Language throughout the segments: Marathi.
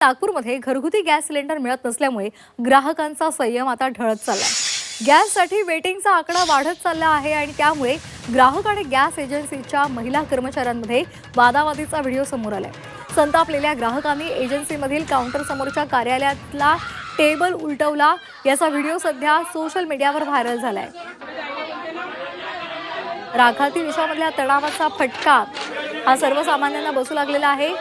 नागपूरमध्ये घरगुती गॅस सिलेंडर मिळत नसल्यामुळे ग्राहकांचा संयम आता ढळत चाललाय। गॅससाठी वेटिंगचा आकडा वाढत चालला आहे आणि त्यामुळे ग्राहक आणि गॅस एजन्सीच्या महिला कर्मचाऱ्यांमध्ये वादावादीचा व्हिडिओ समोर आलाय। संतापलेल्या ग्राहकांनी एजन्सीमधील काउंटर समोरच्या कार्यालयातला टेबल उलटवला। याचा व्हिडिओ सध्या सोशल मीडियावर व्हायरल झालाय। राखाती विषयामधल्या तणावाचा फटका हा सर्वसामान्यांना बसू लागलेला आहे।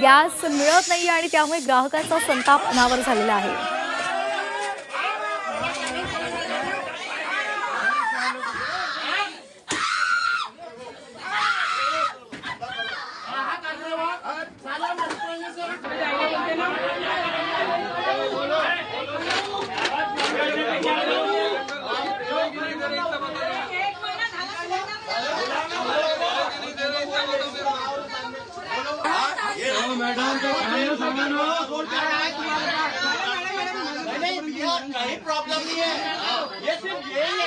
गॅस मिळत नाही आणि त्यामुळे ग्राहकांचा संताप अनावर झालेला आहे।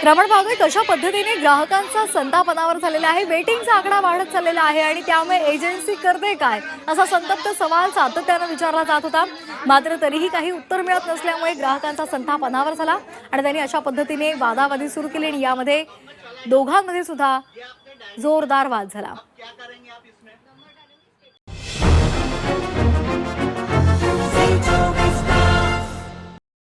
रमण पाहतोय कशा पद्धतीने ग्राहकांचा संताप अनावर झालेला आहे। वेटिंगचा आकडा वाढत चाललेला आहे आणि त्यामुळे एजन्सी करते काय असा संतप्त सवाल सातत्याने विचारला जात होता। मात्र तरीही काही उत्तर मिळत नसल्यामुळे ग्राहकांचा संताप अनावर झाला आणि त्यांनी अशा पद्धतीने वादावादी सुरू केली आणि यामध्ये दोघांमध्ये सुद्धा जोरदार वाद झाला।